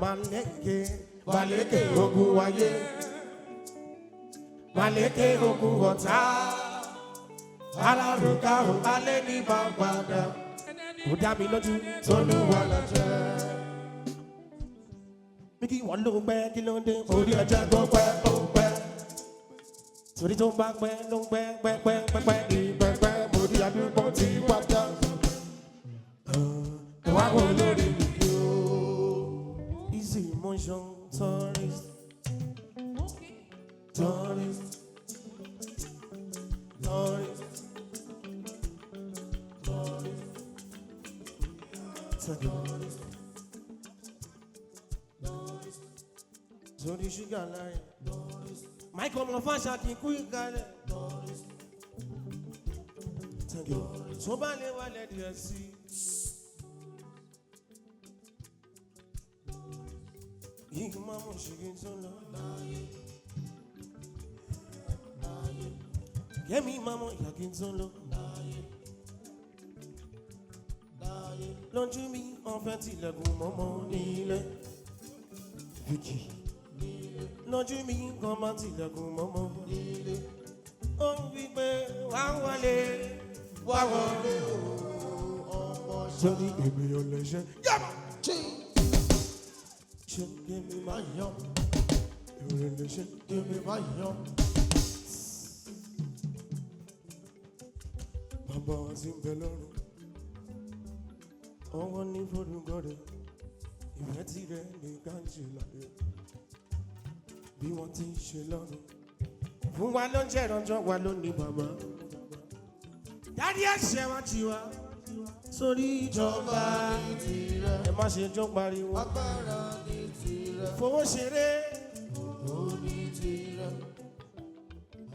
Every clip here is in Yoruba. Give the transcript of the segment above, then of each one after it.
Maleke, Maleke ogun wáyé, Maleke ogun ọ̀tá, alárùkà ò alẹ́ ní bàbàdà, kò dá mi lójú t'Olúwa láṣẹ. Mikky wọ́n ló ń pẹ́ kí ló ń dé, orí ẹja gbọ́ pẹ́ ó pẹ́. Torí tó ń bá pẹ́ ló ń pẹ́ pẹ́pẹ́pẹ́pẹ́ ìpẹ́pẹ́, mo rí àdúgbò tí wájà. Wá wọ lórí mi yóò. Easy motion tourist. Tourist. Tourist. Tourist. Tourist. Sorry, sugar line. Michael Mofasha kì í kú ìkàlẹ̀. Tó bá lè wálẹ̀ díẹ̀ sí. Yìí máa mú ṣìgì tó lọ. Kẹ́mi máa mú ìyàgì tó lọ. Lójú mi, ọ̀fẹ́ tilẹ̀kùn mọ́mọ́ nílé. Mikky. Lójú mi kan máa tilẹ̀kùn mọ́mọ́ nílé. Ó ń wí pé wá wọlé ọmọ sọ́ni ènìyàn lẹ́sẹ̀. Ṣé kémi máa yọ̀? Ènìyàn lẹ́sẹ̀ kémi máa yọ̀. Bàbá wa ti ń bẹ lọ́run. Ọwọ́ ní forúkọ rẹ̀. Ìfẹ́ tirẹ̀ ní káńtì láyé. Bí wọ́n ti ń ṣe lọ́run. Fún wa ló ń jẹ́ ìrànjọ́ wa ló ní bàbá. Dárí ẹ̀ṣẹ̀ wa ti wá. Sórí ìjọba ní tirẹ̀. Ẹ má ṣe jó pariwo. Agbára ní tirẹ̀. Fowó ṣeré. Owó ní tirẹ̀.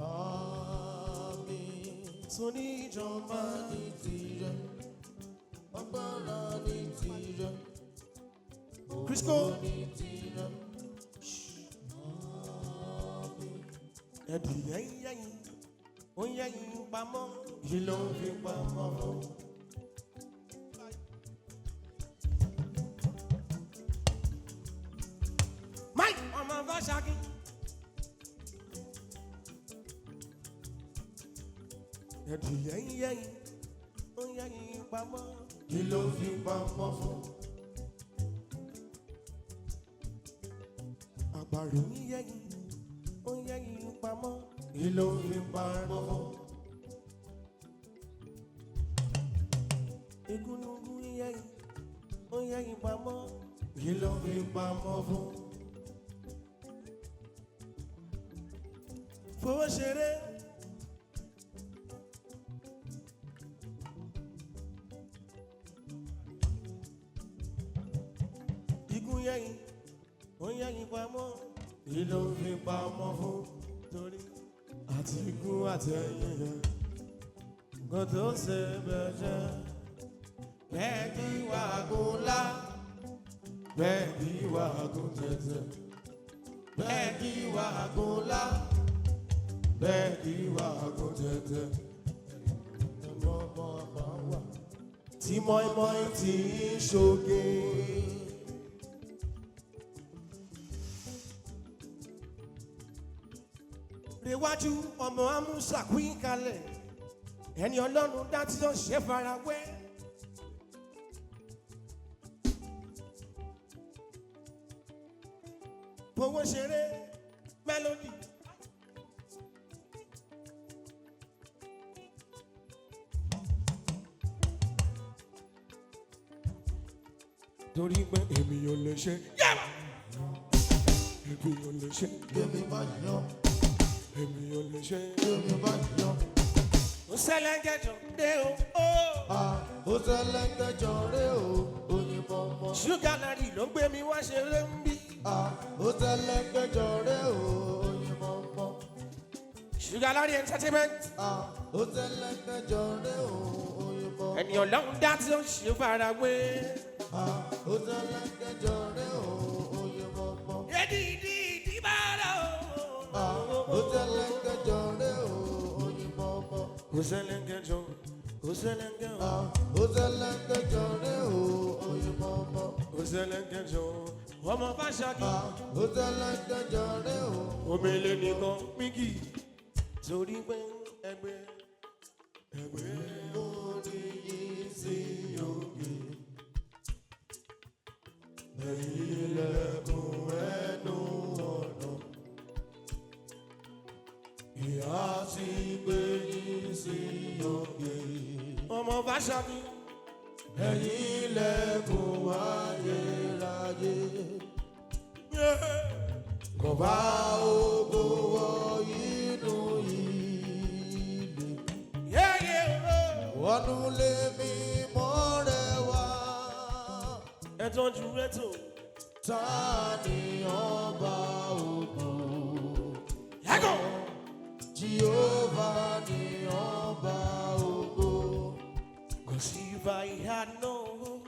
Àmín. Sórí ìjọba ní tirẹ̀. Agbára ní tirẹ̀. Crisco. Ẹ̀dì yẹ́yìn, ó yẹ́yìn pamọ́, yìí ló ń fi pamọ́. Mike, ọmọ Fáṣákí. Ẹ̀dì yẹ́yìn, ó yẹ́yìn pamọ́, yìí ló ń fi pamọ́ fún. Àgbàrò yẹ́yìn. Ó yẹ́yìn pamọ́, yìí ló ń fi pamọ́. Igúnnugún yẹ́yìn, ó yẹ́yìn pamọ́, yìí ló ń fi pamọ́ fún. Fowó ṣeré. Igún yẹ́yìn, ó yẹ́yìn pamọ́. Yìí ló ń fi pamọ́ fún torí àti ikú àti ẹ̀yìn yẹn kò tó ṣe bẹ̀jẹ̀. Bẹ́ẹ̀ kí wàgùn lá, bẹ́ẹ̀ kí wàgùn tẹ̀tẹ̀. Bẹ́ẹ̀ kí wàgùn lá, bẹ́ẹ̀ kí wàgùn tẹ̀tẹ̀. Tí mọ́ínmọ́ín ti ń ṣoge. Rewájú ọmọ amúṣà kú ìkàlẹ̀ ẹni Ọlọ́run dá tí ó ṣe farawé. Fowó ṣeré mélòdì. Torí pé èmi ò lè ṣe. Èmi ò lè ṣe. Èmi máa yọ. Èmi ò lè ṣe. Èmi máa yọ. Ó ṣẹlẹ́ngẹ̀jọ dé o. Ó ṣẹlẹ́ngẹ̀jọ dé o. Òyìnbó mọ́. Ṣúgà nàrí ló ń gbé mi wá ṣeré ń bí. Ó ṣẹlẹ́ngẹ̀jọ dé o. Òyìnbó mọ́. Ṣúgà nàrí entertainment. Ó ṣẹlẹ́ngẹ̀jọ dé o. Òyìnbó mọ́. Ẹni Ọlọ́run dá tí ó ṣe farawé. Ó ṣẹlẹ́ngẹ̀jọ dé o. Òyìnbó mọ́. Ìdí bára o. Ó ṣẹlẹ́ngẹ̀jọ dé o. Òyìnbó mọ́. Ó ṣẹlẹ́ngẹ̀jọ. Ó ṣẹlẹ́ngẹ̀jọ. Ó ṣẹlẹ́ngẹ̀jọ dé o. Òyìnbó mọ́. Ó Oselengẹjọ, ọmọ Fáṣákì. Oselengẹjọ rẹ o. Omele nìkan Mikky. Torí pé ẹgbẹ́ orí yìí sí òkè. Ilẹ̀kùn ẹnu ọ̀nà. Ìyá ti gbé yìí sí òkè. ọmọ Fáṣákì. Ilẹ̀kùn ayérayé. Kò bá ògo wọ inú ilé. Wọnú lé mi mọ́ rẹ̀ wá. Ẹ tọ́jú rétò. Ta ni ọba ògo? Yàgò. Jehovah ni ọba ògo. 'Cause if I had known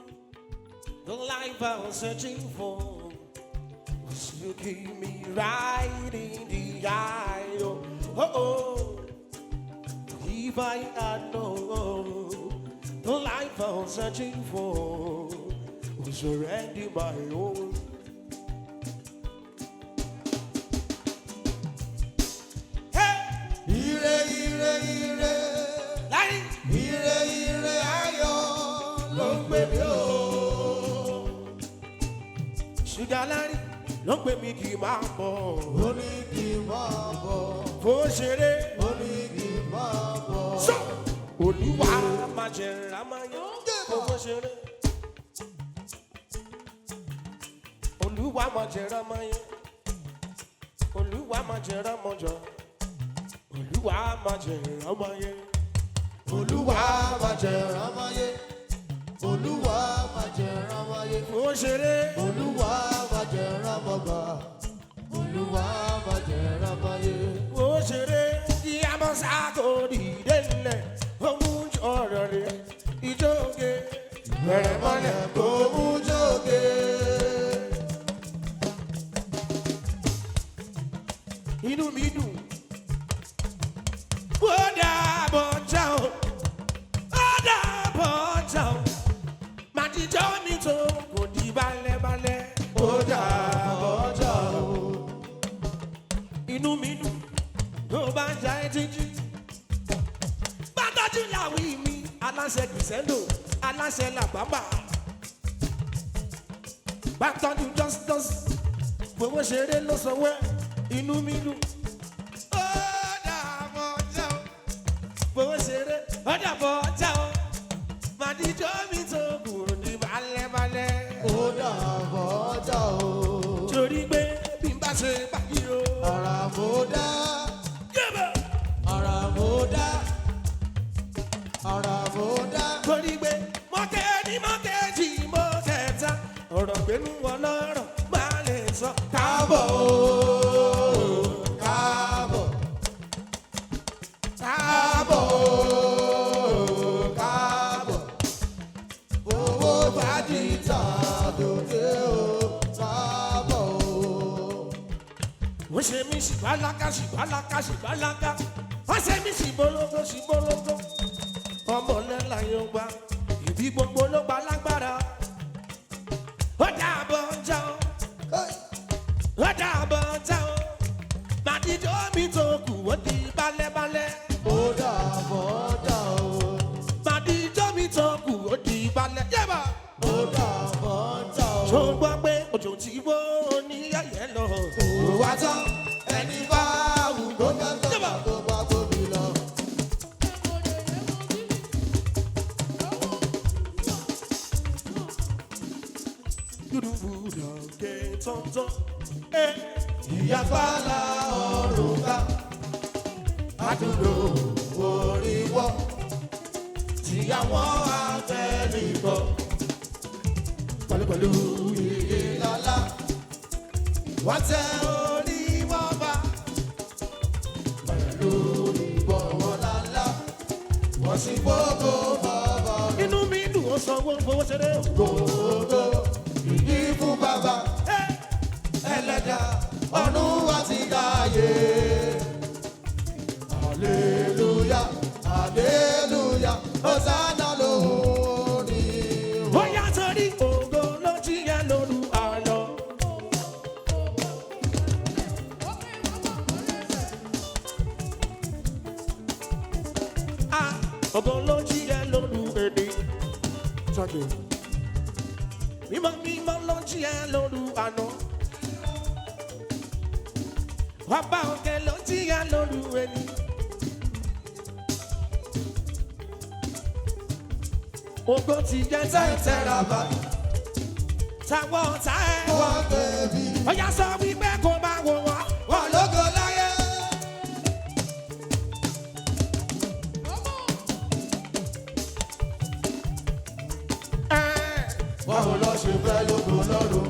the life I was searching for was you keep me right in the eye. Oh. If I had known the life I was searching for was already my own. Hey! Ire, ire, ire. Láyé! Ire, ire ayọ̀ ló ń pè mí o. Ṣùgbọ́n lárí ló ń pè mí kì í máa bọ̀. Ó ní kí n máa bọ̀. Fó ṣeré. Ó ní kí n máa bọ̀. Sọ! Olúwa máa jẹ rámáyé. Fó ṣeré. Olúwa máa jẹ rámáyé. Olúwa máa jẹ rámọjọ. Olúwa máa jẹ rámáyé. Olúwa máa jẹ rámáyé. Olúwa máa jẹ rámáyé. Fó ṣeré. Olúwa máa jẹ rámọgbà. Olúwa máa jẹ rámáyé. Fó ṣeré. Kí a mọ̀ sáko dìde nílẹ̀. Ohun ọ̀rọ̀ rẹ̀ ìjóge. Bẹ̀rẹ̀ mọ́lẹ̀ kó mú jóge. Inú mi dùn. Ó dàbọ̀ já o. Ó dàbọ̀ já o. Màdìjọ́ mi tó kò di balẹ̀balẹ̀. Ó dàbọ̀ já o. Inú mi dùn. Tó bá já ẹ jíjí. Bàtọ́jú làwí mi. Aláṣẹ Kìsẹ́lò. Aláṣẹ Làbábà. Bàtọ́jú dọ́sítọ́sí. Gbogbo ṣeré ló sọ wẹ́. Inú mi dùn. Ó dàbọ̀ já o. Gbogbo ṣeré. Ó dàbọ̀ já o. Màdìjọ́ mi tó kúrò ní balẹ̀balẹ̀. Ó dàbọ̀ já o. Torí pé bí n bá ṣe báyìí o. Ara mo dá. Yẹ́bẹ̀. Ara mo dá. Ara mo dá. Torí pé mọ́kẹ́ ní mọ́kẹ́jì mọ́kẹ́ta. Ọ̀rọ̀ gbénú ọlọ́rọ̀ máa lè sọ. Káàbọ̀ o. Káàbọ̀. Káàbọ̀ o. Káàbọ̀. Owó bá di ta lóde o. Káàbọ̀ o. Wọ́n ṣe mí ṣìbáláká ṣìbáláká ṣìbáláká. Wọ́n ṣe mí ṣìbólógó ṣìbólógó. Ọmọ lẹ́la yóò gbà. Ìbí gbogbo ló gba lágbára. Ó dàbọ̀ já o. Hey. Ó dàbọ̀ já o. Màdìjọ́ mi tó kù ó di balẹ̀balẹ̀. Ó dàbọ̀ já o. Màdìjọ́ mi tó kù ó di balẹ̀. Yẹ́bà. Ó dàbọ̀ já o. Ṣó gbọ́ pé òjò tí wó ní ayẹ lọ. Òwá tán ẹni bá wù kó tẹ́tọ̀ tó bá tóbi lọ. Dúdúdú ké tọ́ntọ́n. Ìyá fàlà ọ̀rùn ká. Àdúgbò orí wọ́. Tíyàwó àtẹnìkọ́. Pẹ̀lú iye lọ́lá. Wọ́n tẹ orí wọ́n bá. Pẹ̀lú ìbọ̀wọ̀ lálá. Wọ́n sì gbogbo bàbá. Inú mi dùn ó sanwó fowó ṣeré. Gbogbo ìdí fún bàbá. Ẹlẹ́dà ọ̀run wá ti dáyé. Hallelujah, hallelujah, Hosanna lórí. Bóyá torí ògo ló jí yẹn lò. Ọ̀gán ló jí ẹ lóru èdè. Jáde. Mímọ́ ló jí ẹ lóru àná. Bàbá òkè ló jí ẹ lóru èdè. Ògo ti jẹ́ tẹ́tẹ́ra bá. Táwọn ọ̀tá ẹ̀ wọ́n bẹ̀bí. Ọ̀yá sọ wípé kò bá wò wọ́n. Wọ́n lógo láyé. Báwo lọ ṣe fẹ́ lógo lọ́rùn?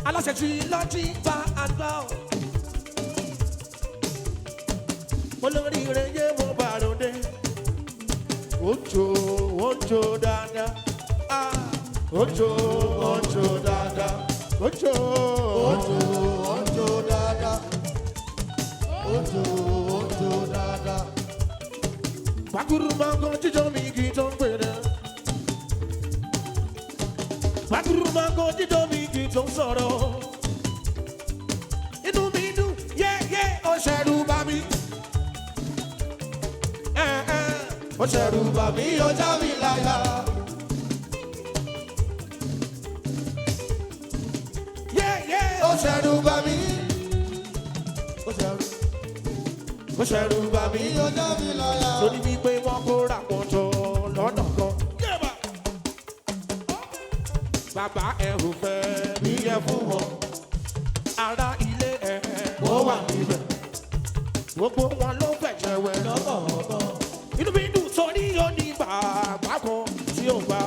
Aláṣẹ tí lọ́jí bá àgbà ọ̀. Olóríire yé mo bá ròde. Ojo dáadáa. Ojo dáadáa. Ojo dáadáa. Ojo dáadáa. Bakuru mango jíjọ mi kì í tó ń pèrè. Bakuru mango jíjọ mi kì í tó ń sọ̀rọ̀. Inú mi dùn yéyé ó ṣẹ̀rù bà mí. Ó ṣẹ̀rù bà mí ó já mi láyà. Yéyé Ó ṣẹ̀rù bà mí. Ó ṣẹ̀rù bà mí ó já mi láyà. torí wípé wọ́n kó ràpọ̀ jọ lọ́nà kan. Bàbá ẹ̀ ò fẹ́ bí ẹ fún wọn. Ará ilé ẹ̀ ó wà níbẹ̀. Gbogbo wọn ló fẹ̀jẹ̀ wẹ̀ lọ́kọ̀ọ̀kan. Inú mi dùn torí ó ní bàbá kan tí ó gbà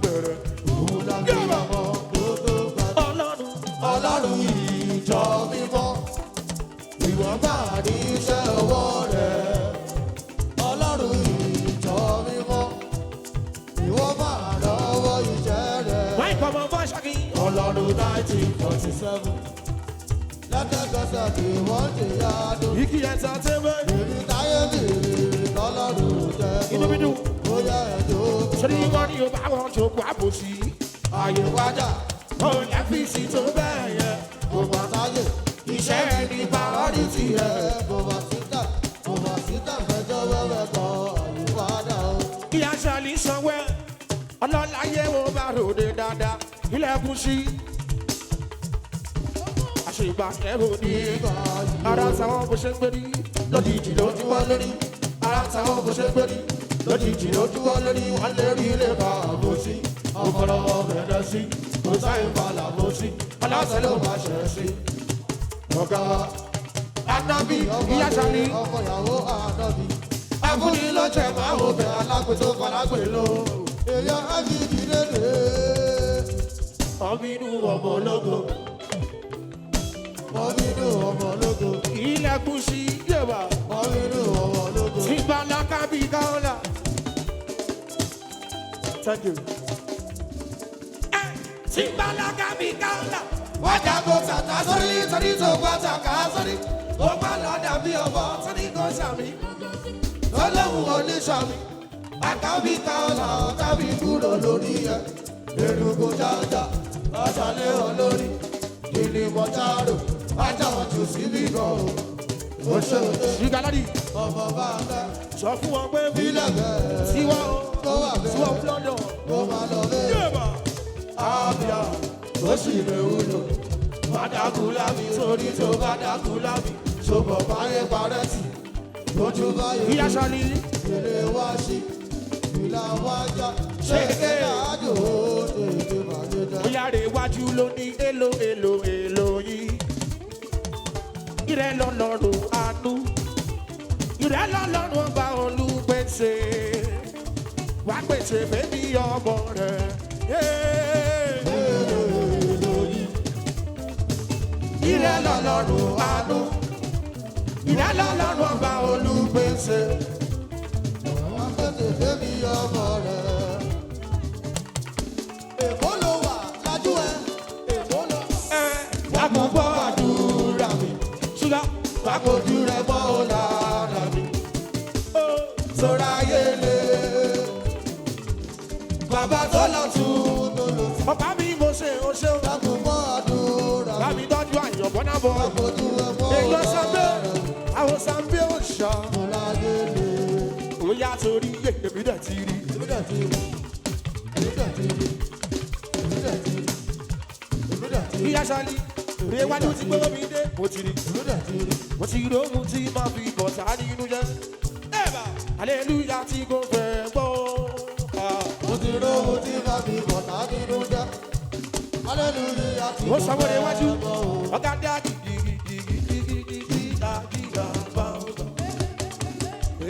gbẹ̀rẹ̀. Òun la bí ọmọ tó tó gbà. Ọlọ́run ìjọ mímọ́. Ìwọ̀n bá ní iṣẹ́ ọwọ́ rẹ̀. Ọlọ́run ìjọ mímọ́. Ìwọ̀n bá lọ́wọ́ iṣẹ́ rẹ̀. wáyé kọ́ ọmọ fún ṣákì. Ọlọ́run 1947. Lẹ́tẹ̀kẹsẹ̀ kí wọ́n ti yá dùn. Mikky entertainment. Èmi táyé bèrè lọ́lọ́run jẹ́ kó. Inú mi dùn. Ó yẹ ẹ̀jọ́. Sori wọn ni o bá wọn jókòó àbòsí. Àyè wájà. Ó lẹ́fíìsì tó bẹ́ẹ̀ yẹn. Kò bá táyé. Iṣẹ́ rẹ̀ ní priority rẹ̀. Kò bá síta fẹjọ́ wẹ́wẹ́ kọ àyè wájà o. Ìyá Ṣàlì sanwó ọlọ́láyé wo bá ròde dáadáa. Ilẹ̀kùn sí. Àṣìgbà ẹ̀rọ ní. Ara táwọn bó ṣe ń gbérí. Lójijì lójú wá lórí. Ara táwọn bó ṣe gbérí. Lójijì lójú wá lórí. Wọ́n lè rí ilé bá àbò sí. Ọ̀pọ̀lọpọ̀ bẹ̀rẹ̀ sí. Kò sáyé falà bó sí. Aláṣẹ ló máa ṣẹ̀ sí. Ọ̀gá wa. Ànábì Ìyá Ṣàlì. Ọkọ ìyàwó ànábì. Afúnni ló jẹ máa wò bẹ̀ alágbè tó falágbè lò. Èèyàn á fi dìde dè. Ọbínú ọmọ ológo. Ọbínú ọmọ ológo. Ilẹ̀kùn sí yẹ̀wà. Ọbínú ọmọ ológo. Tìgbàlákà bí káọ́là. Thank you. Tìgbàlákà bí káọ́là. Wájà kò tàtà sórí torí tó gbà tàkà sórí. Ó bá lọ dàbí ọmọ Sọ́ni kan sàmì. lọ́lọ́hùn oníṣàmì. Àkàbí káọ́là tàbí kúrò lórí ẹ̀. Èrùkù jájà ọ̀ṣàlẹ̀ olórí. Ìlìmọ̀ járò ajá wọn jù síbí gan o. Ó ṣe òde Ṣìgàládì. ọmọ bá a fẹ́. Sọ fún wọn pé Bílẹ̀ bẹ́ẹ̀ tiwa o. tó wà Tiwa bẹ́ẹ̀ London. kó máa lọ bẹ́ẹ̀. Yẹ̀wà. Àbíà ó sì lè wúlò. Bàdàkú lábí torí tó bàdàkú lábí. Ṣòbọ̀ báyé parẹ́ tì. Lójú báyé Ìyá Ṣàlì. ilé wá sí. Ìlà wájà. Ṣé àjò tètè bàjẹ́ dá. Bóyá rè wájú ló ní èlò yìí. Ìrẹ́ lọ́lọ́run àánú. Ìrẹ́ lọ́lọ́run ọba olùpèsè. Wá pèsè bébí ọmọ rẹ̀. Ìrẹ́ lọ́lọ́run àánú. Ìrẹ́ lọ́lọ́run ọba olùpèsè. Wọ́n pèsè bébí ọmọ rẹ̀. Èkó ló wà lájú ẹ. Èkó ló wà. Lákòókò àdúrà mi. Ṣúgà Bákojú rẹ̀ mọ́ ó lára mi. sọ́ra ayé lé. Bàbá tó lọ tún tó lọ sí. Ọ̀pá mi mo ṣe o ṣeun. Lákòókò àdúrà mi. Lámi tọ́jú àyànbọ́ náà bọ̀. Bákojú rẹ̀ mọ́ ó Èyí lára sàmbé, mi. àwọn sàmbé ò ṣá. Mo láyé lé. Ó yá torí èmi dẹ̀ ti rí. èmi dẹ̀ ti rí. èmi dẹ̀ ti rí. èmi dẹ̀ ti rí. èmi dẹ̀ ti rí. Ìyá Ṣálí èrè iwájú ti gbé omi dé mo ti rí. èmi dẹ̀ ti rí. mo ti rí ohun tí máa fi bọ̀ sáà nínú jẹ́. ẹ̀bà aleluya tí kò fẹ́ gbọ́. mo ti rí ohun tí máa fi bọ̀ sáà nínú jẹ́. aleluya tí kò fẹ́ gbọ́. ó sọ wọlé iwájú ọ̀gá dá gidigidi dàgídà bá ọ̀gá.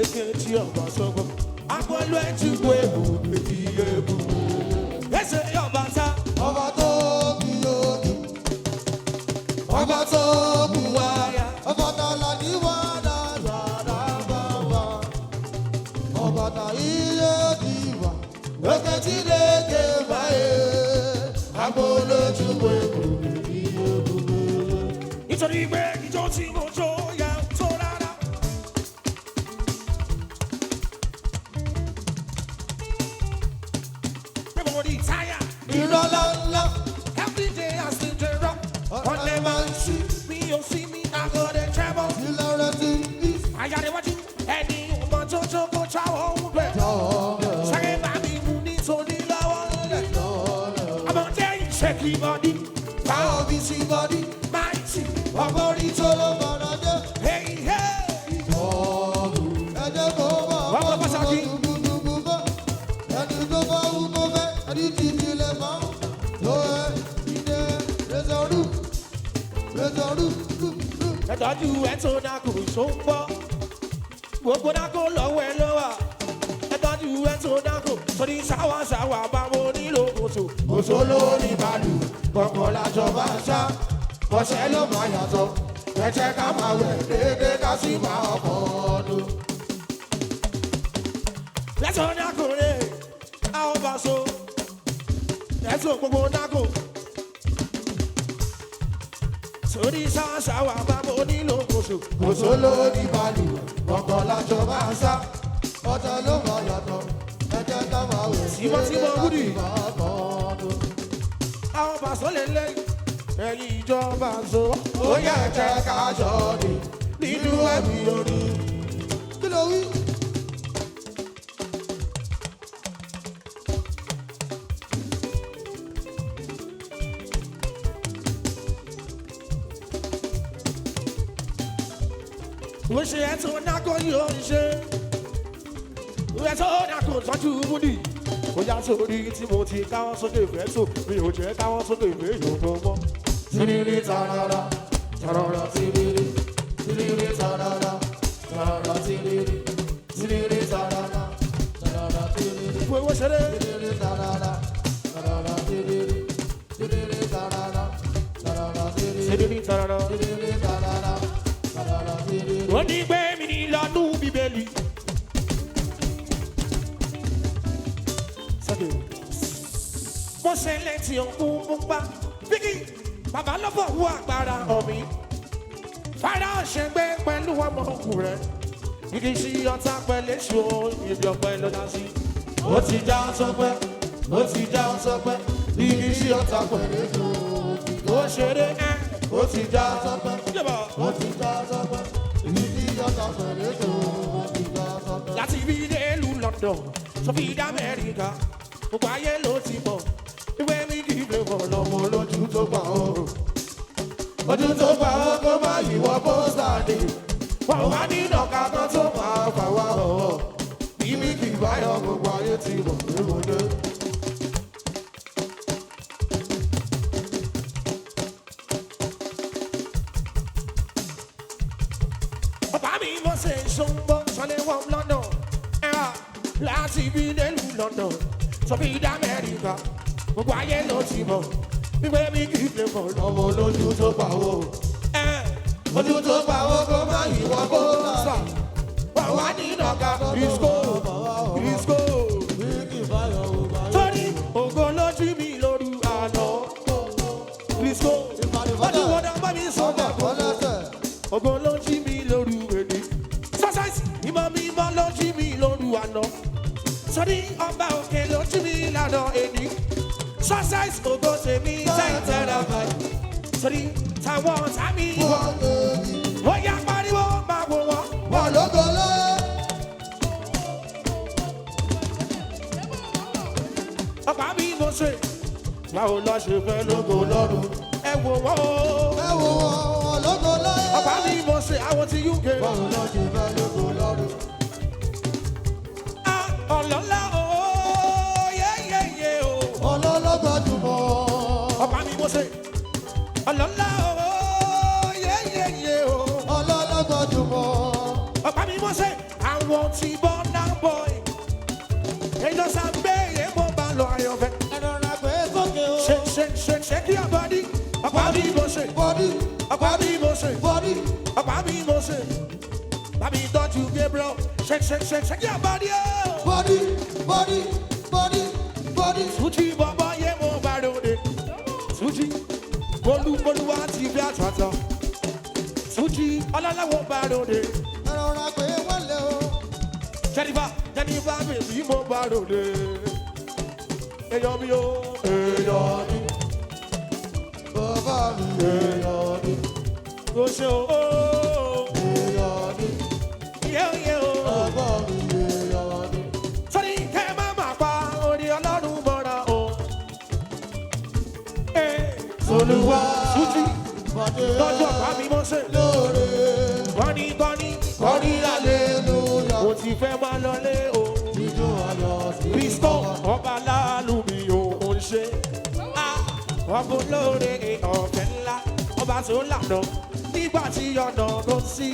èké tí ọ̀gbà sọ́gbọ́n agbọ́lú ẹ̀ ti gbé ebù èdè ebù. ẹsẹ̀ yọ̀ọ̀bà sá. ọba tó bí òkè. ọba tó bí wáyà. ọba tó ládì wá dáadáa bá wà. ọba tó iye ti wà. òkè tí lè ké báyé. agbọ́lú ẹ̀ ti gbé ebù èdè ebù. nítorí pé ìjọ tí mo jó yà tó rárá. pé mo ní táyà. ìrọ̀lá ńlá. every day I still dey rock. ọ̀nà máa ń ṣí. me you see me I go dey travel. ìlọrin ti bí. àyàrẹ̀wájú ẹni ọmọ tó jókòó táwọn ń bẹ̀. sáré bá mi mú nítorí lọ́wọ́ rẹ̀. ọmọdé ìṣèkì bọ́dí. báwo bí sí bọ́dí. máa ń tì. ọmọ orí tó ló bọ̀rọ̀ jẹ́. hey hey. ẹjẹ́ kó bá Wọ́n bọ́ sáájú. gbogbo bọ́. ẹni tó bá wú kó fẹ́. ẹni tí mi lè mọ́. ló ẹ ìdè rẹ̀sọ̀rù. rẹ̀sọ̀rù. ẹ̀tọ́jú ẹ̀ tó dákò tó ń bọ́. gbogbo dákò lọ́wọ́ ẹ ló wà. ẹ̀tọ́jú ẹ̀ tó dákò torí ṣáwáṣáwá bá mo nílò kòtò. Òṣó ló ní bàlù. kọ̀ọ̀kan lájọ bá ṣá. ọṣẹ ló máa yàtọ̀. ẹ jẹ́ ká máa wẹ̀ déédéé ká sì máa ọkọ̀ ọdún. lẹ́tọ̀ dákò rẹ̀ àwọn bá so. ẹ̀tọ́ gbogbo dákò. torí ṣáwáṣáwá bá mo nílò kòtò. Òṣó ló ní bàlù. kọ̀ọ̀kan lájọ bá ṣá. ọṣẹ ló máa yàtọ̀. ẹ jẹ́ ká máa wẹ̀ Tímọ́tímọ́ déédéé ká Wúdì. sì máa ọkọ̀ ọdún. àwọn bá so lè lẹ́yìn. ẹ̀yin ìjọba so. ó yẹ jẹ́ ká jọ ní nínú ẹ̀mí orí. kí ló wí. Wọ́n ṣe ẹ̀ tó dákọ̀ yóò ṣe. Ẹ̀ tó dákọ̀ tọ́jú Wúdì. Ó yá sórí tí mo ti káwọ́ sókè fẹ́ tó. Mi ò jẹ́ káwọ́ sókè fẹ́ yóò tó mọ́. Tiriri tarara, tarara tiriri, tiriri tarara, tarara tiriri, tiriri tarara, tarara tiriri, Ìwé wọ́n ṣeré. tiriri tarara, tarara tiriri, tiriri tarara, tarara tiriri, Ṣèdíní tarara. tiriri tarara, tarara tiriri. Wọ́n ní pé mi ní lọ́dún Bíbélì. Sọ́dọ̀. Mo ṣẹlẹ̀ tí òkun mú pa. Bíkí, bàbá lọ́bọ̀ wú agbára hàn mí. Fara ṣẹgbẹ́ pẹ̀lú ọmọ òkú rẹ̀. Igi sí ọ̀tá pẹ̀lẹ́ ṣu ibi ọ̀pẹ ló dá sí. Ó ti já sọpẹ́, ó ti já sọpẹ́, ibi sí ọ̀tá pẹ̀lẹ́ tó. Ó ṣeré ẹ́. Ó ti já sọpẹ́, Yọ̀bọ̀. ó ti já sọpẹ́, ibi sí ọ̀tá pẹ̀lẹ́ tó. Ó ti já sọpẹ́. Láti bí dé ìlú London, tó fi dá Amẹ́ríkà, gbogbo ayé ló ti mọ̀. Ìwé mi kì í Flavour lọ́mọ lójú tó gbà ó. Ojú tó pa ó kó má yíwọ́ pósítà ni. Wọ́n wá ní ìdọ̀ka kan tó Máa fà wá hàn. Bí Mikky báyọ̀ gbogbo ayé ti mọ̀ pé mo dé. bàbá mi mọ̀ ṣe ṣòǹbọ̀ sọ́lé wọ́n London. Ẹ̀rà láti bí dé ìlú London, tó fi dá Amẹ́ríkà, gbogbo ayé ló ti mọ̀. Ìwé mi kì í Flavour lọ́mọ. Ọmọ olójú tó pa ó. Ojú tó pa ó kó má yíwọ́ pósítà. Wọ́n wá ní ìdọ̀ka Risco, Risco. Mikky báyọ̀ gbogbo ayé. Torí ògo lójú mi lóru àná. Risco, ọdún wo dá bá mi sọ Ọjà bàbá? kọ́ lẹ́sẹ̀. Ògo lójú mi lóru èdè. Sọ́sáìsì ìmọ̀ mi mọ́ lójú mi lóru àná. Sọ́ni ọba òkè lójú mi lànà èdè. Sọ́sáìsì ògo tèmi tẹ̀tẹ̀rẹ̀ báyìí. Sọ́ni táwọn ọ̀tá mi wọ̀. Wọ́n lè rí. Ó yá pariwo máa wò wọ́n. Wọ́n lógo lé. báwo lọ ṣe fẹ́ lógo lọ́rùn. ẹ wò wọ́n o. ẹ wò wọ́n lógo láyé. ọba mi mo ṣe àwọn ti UK. báwo lọ ṣe fẹ́ lógo lọ́rùn. ọlọ́lá o yẹ́yẹ́yẹ́ o. ọlọ́lá gbajúmọ̀. ọba mi mo ṣe ọlọ́lá o yẹ́yẹ́yẹ́ o. ọlọ́lá gbajúmọ̀. ọba mi mo ṣe àwọn tí bọ́ náà bọ̀ ẹ̀. èyí ló sàgbé yẹn mo bá lọ ayọ̀fẹ́. ẹ̀rọ̀ra pé sókè o. shake your body. ọba mi mo ṣe. bọ́dí. ọba mi mo ṣe. bọ́dí. ọba mi mo ṣe. bàbí ìtọ́jú Gabriel. shake your body o. bọ́dí. bọ́dí. bọ́dí. bọ́dí. Suji bọ̀bọ̀ yé mo bá ròde. Suji bolúbolúwa ti bí àtúntò. Suji ọlọ́láwọ̀ bá ròde. ẹ̀rọ̀ra pé wọlé o. Jennifer bèbí mo bá ròde. Èèyàn mi o. èèyàn ni. bàbá mi èèyàn ni. Kò ṣe o. èèyàn ni. Yé o. bàbá mi èèyàn ni. Sọ́ni kẹ́ má má pa orí ọlọ́run mọ́ra o. Olúwa. Suji Bàdé tọ́jú ọ̀pá mi mọ́ ṣe. lóore. Kọ́ni Kọ́ni aleluya. mo ti fẹ́ máa lọlé o. Ijó ayọ̀ sí Kristo ọba láàlú mi ò ń ṣe. Ọba olóore ọ̀fẹ́ ńlá, ọba tó lànà nígbà tí ọ̀nà kò sí.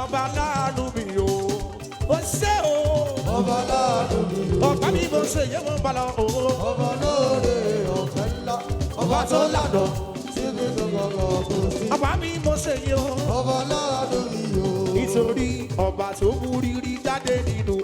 Ọba láàlú mi ò ṣe o. ọba láàánú mi o. Ọba mi mo ṣe yé mo bá lọ o. ọba lóore ọ̀fẹ́ ńlá. ọba tó lànà síbi tó gbọ̀ngàn kò sí. Ọba mi mo ṣe yé o. ọba láàánú mi o. Nítorí ọba tó mú rírí jáde nínú